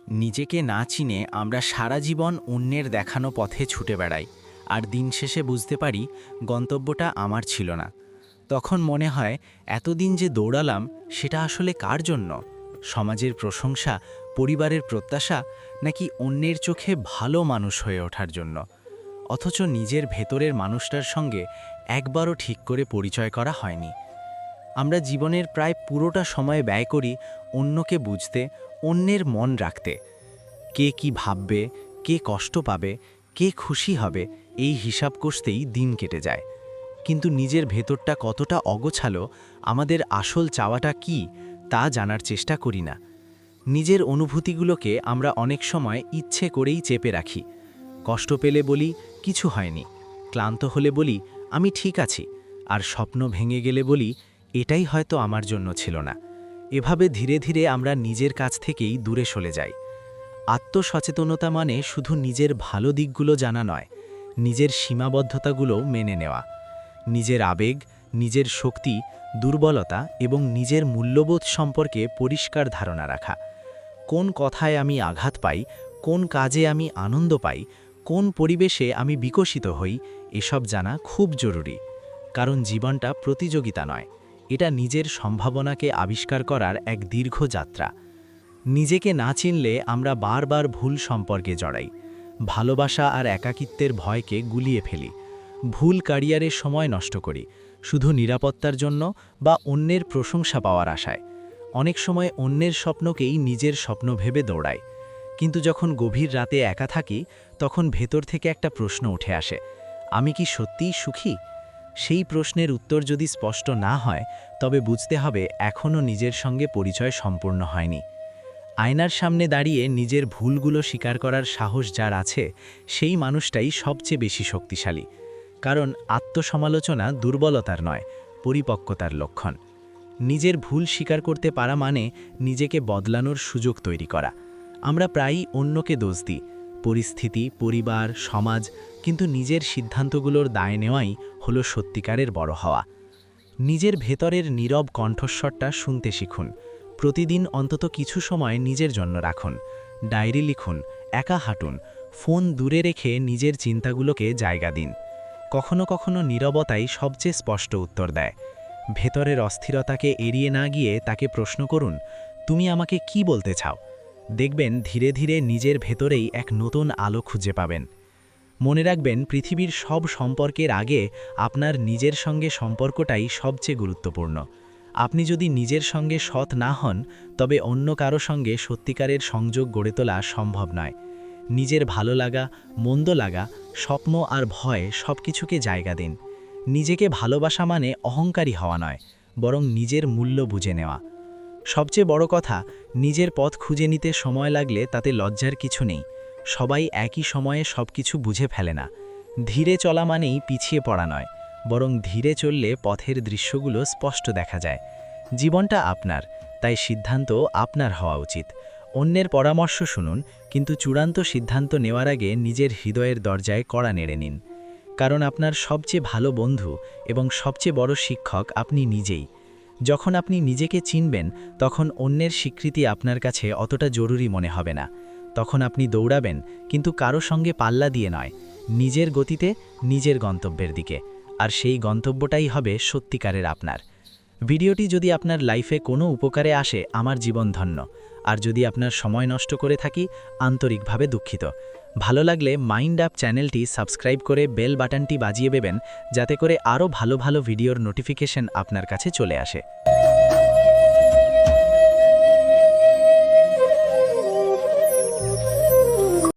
নিজেকে না চিনে আমরা সারা জীবন অন্যের দেখানো পথে ছুটে বেড়াই, আর দিন শেষে বুঝতে পারি গন্তব্যটা আমার ছিল না। তখন মনে হয় এতদিন যে দৌড়ালাম সেটা আসলে কার জন্য? সমাজের প্রশংসা, পরিবারের প্রত্যাশা, নাকি অন্যের চোখে ভালো মানুষ হয়ে ওঠার জন্য? অথচ নিজের ভেতরের মানুষটার সঙ্গে একবারও ঠিক করে পরিচয় করা হয়নি। আমরা জীবনের প্রায় পুরোটা সময় ব্যয় করি অন্যকে বুঝতে, অন্যের মন রাখতে। কে কি ভাববে, কে কষ্ট পাবে, কে খুশি হবে, এই হিসাব কষতেই দিন কেটে যায়। কিন্তু নিজের ভেতরটা কতটা অগোছালো, আমাদের আসল চাওয়াটা কি, তা জানার চেষ্টা করি না। নিজের অনুভূতিগুলোকে আমরা অনেক সময় ইচ্ছে করেই চেপে রাখি। কষ্ট পেলে বলি কিছু হয়নি, ক্লান্ত হলে বলি আমি ঠিক আছি, আর স্বপ্ন ভেঙে গেলে বলি এটাই হয়তো আমার জন্য ছিল না। এভাবে ধীরে ধীরে আমরা নিজের কাছ থেকেই দূরে সরে যাই। আত্মসচেতনতা মানে শুধু নিজের ভালো দিকগুলো জানা নয়, নিজের সীমাবদ্ধতাগুলোও মেনে নেওয়া। নিজের আবেগ, নিজের শক্তি, দুর্বলতা এবং নিজের মূল্যবোধ সম্পর্কে পরিষ্কার ধারণা রাখা। কোন কথায় আমি আঘাত পাই, কোন কাজে আমি আনন্দ পাই, কোন পরিবেশে আমি বিকশিত হই, এসব জানা খুব জরুরি। কারণ জীবনটা প্রতিযোগিতা নয়, এটা নিজের সম্ভাবনাকে আবিষ্কার করার এক দীর্ঘ যাত্রা। নিজেকে না চিনলে আমরা বারবার ভুল সম্পর্কে জড়াই, ভালোবাসা আর একাকিত্বের ভয়কে গুলিয়ে ফেলি, ভুল ক্যারিয়ারের সময় নষ্ট করি শুধু নিরাপত্তার জন্য বা অন্যের প্রশংসা পাওয়ার আশায়। অনেক সময় অন্যের স্বপ্নকেই নিজের স্বপ্ন ভেবে দৌড়াই। কিন্তু যখন গভীর রাতে একা থাকি, তখন ভেতর থেকে একটা প্রশ্ন উঠে আসে, আমি কি সত্যিই সুখী? সেই প্রশ্নের উত্তর যদি স্পষ্ট না হয়, তবে বুঝতে হবে এখনও নিজের সঙ্গে পরিচয় সম্পূর্ণ হয়নি। আয়নার সামনে দাঁড়িয়ে নিজের ভুলগুলো স্বীকার করার সাহস যার আছে, সেই মানুষটাই সবচেয়ে বেশি শক্তিশালী। কারণ আত্মসমালোচনা দুর্বলতার নয়, পরিপক্কতার লক্ষণ। নিজের ভুল স্বীকার করতে পারা মানে নিজেকে বদলানোর সুযোগ তৈরি করা। আমরা প্রায়ই অন্যকে দোষ দিই, পরিস্থিতি, পরিবার, সমাজ, কিন্তু নিজের সিদ্ধান্তগুলোর দায় নেওয়াই হলো সত্যিকারের বড় হওয়া। নিজের ভেতরের নীরব কণ্ঠস্বরটা শুনতে শিখুন। প্রতিদিন অন্তত কিছু সময় নিজের জন্য রাখুন। ডায়েরি লিখুন, একা হাঁটুন, ফোন দূরে রেখে নিজের চিন্তাগুলোকে জায়গা দিন। কখনো কখনো নীরবতাই সবচেয়ে স্পষ্ট উত্তর দেয়। ভেতরের অস্থিরতাকে এড়িয়ে না গিয়ে তাকে প্রশ্ন করুন, তুমি আমাকে কি বলতে চাও? দেখবেন ধীরে ধীরে নিজের ভেতরেই এক নতুন আলো খুঁজে পাবেন। মনে রাখবেন, পৃথিবীর সব সম্পর্কের আগে আপনার নিজের সঙ্গে সম্পর্কটাই সবচেয়ে গুরুত্বপূর্ণ। আপনি যদি নিজের সঙ্গে সৎ না হন, তবে অন্য কারো সঙ্গে সত্যিকারের সংযোগ গড়ে তোলা সম্ভব নয়। নিজের ভালো লাগা, মন্দ লাগা, স্বপ্ন আর ভয় সবকিছুকে জায়গা দিন। নিজেকে ভালোবাসা মানে অহংকারী হওয়া নয়, বরং নিজের মূল্য বুঝে নেওয়া। সবচেয়ে বড় কথা, নিজের পথ খুঁজে নিতে সময় লাগলে তাতে লজ্জার কিছু নেই। সবাই একই সময়ে সবকিছু বুঝে ফেলে না। ধীরে চলা মানেই পিছিয়ে পড়া নয়, বরং ধীরে চললে পথের দৃশ্যগুলো স্পষ্ট দেখা যায়। জীবনটা আপনার, তাই সিদ্ধান্ত আপনার হওয়া উচিত। অন্যের পরামর্শ শুনুন, কিন্তু চূড়ান্ত সিদ্ধান্ত নেওয়ার আগে নিজের হৃদয়ের দরজায় কড়া নেড়ে নিন। কারণ আপনার সবচেয়ে ভালো বন্ধু এবং সবচেয়ে বড় শিক্ষক আপনি নিজেই। যখন আপনি নিজেকে চিনবেন, তখন অন্যের স্বীকৃতি আপনার কাছে অতটা জরুরি মনে হবে না। তখন আপনি দৌড়াবেন, কিন্তু কারো সঙ্গে পাল্লা দিয়ে নয়, নিজের গতিতে, নিজের গন্তব্যের দিকে। আর সেই গন্তব্যটাই হবে সত্যিকারের আপনার। ভিডিওটি যদি আপনার লাইফে কোনো উপকারে আসে, আমার জীবন ধন্য। আর যদি আপনার সময় নষ্ট করে থাকি, আন্তরিকভাবে দুঃখিত। ভালো লাগলে মাইন্ড আপ চ্যানেলটি সাবস্ক্রাইব করে বেল বাটনটি বাজিয়ে দেবেন, যাতে করে আরও ভালো ভালো ভিডিওর নোটিফিকেশন আপনার কাছে চলে আসে।